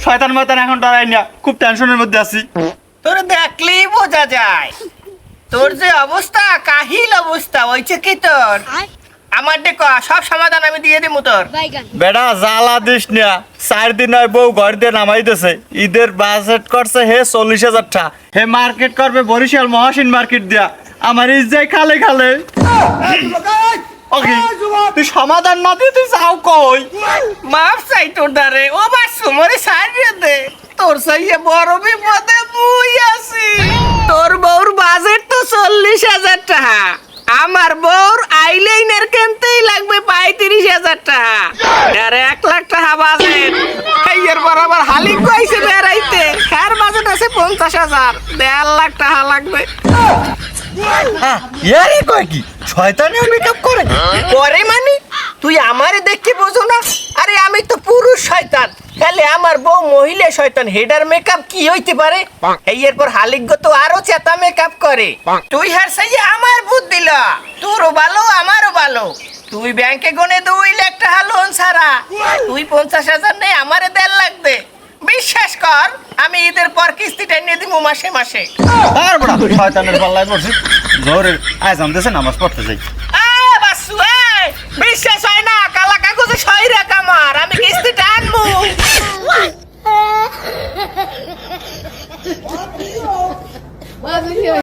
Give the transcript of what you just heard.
শয়তান মাতান এখন ডরাই না, খুব টেনশনের মধ্যে আছি। তোর দেখলেই বোঝা যায় তোর যে অবস্থা, কাহিল অবস্থা হয়েছে কি তোর। আমার দেখো সব সমাধান আমি দিয়ে দিমু তোর। বেটা জ্বালা দিস না, 4 দিন হয় বউ ঘর দিয়ে নামাইতেছে। ঈদের বাজেট করছে হে 40,000 টাকা, হে মার্কেট করবে বরিশাল মহাসিন মার্কেট দিয়া। আমার ইজ্জাই খালে খালে। ওকে তুই সমাধান না দিয়ে তুই যাও কই? মাপ চাই তোর দ্বারে, ও বাসু মরে সারিয়ে দে। তোর সাইয়ে বড় বিপদে মুই আছি। তোর বউর বাজেট তো 40,000 টাকা, আমার বউর আইলাইনার কিনতেই লাগবে 35,000 টাকা। আর 1 লাখ টাকা বাজেট। এর বরাবর হালিক কইছে বেড়াইতে, কার বাজেট আছে 50,000, 1.5 লাখ টাকা লাগবে। ইয়ারে কয় কি শয়তানিও মেকআপ করে? পরে মানে তুই আমারে দেখি বোঝো না? আরে আমি তো পুরুষ শয়তান, তাহলে আমার বউ মহিলা শয়তান, হেডার মেকআপ কি হইতে পারে? এই এরপর হালিগ্য তো আরো চেতা মেকআপ করে। তুই হার সাইয়ে আমার বুদ্ধ দিল, তোরও ভালো আমারও ভালো। তুই ব্যাংকে গনে 2 লাখ টাকা লোন ছাড়া, তুই 50,000 নেই, আমারে 1.5 লাখ দে। বিশ্বাস কর আমি ঈদের পর কিস্তিটা নিয়ে দিব মাসে মাসে। আর বড় শয়তানের পাল্লায় পড়ছি। জোরে আজ আমতেছে নামাজ পড়তে যাই।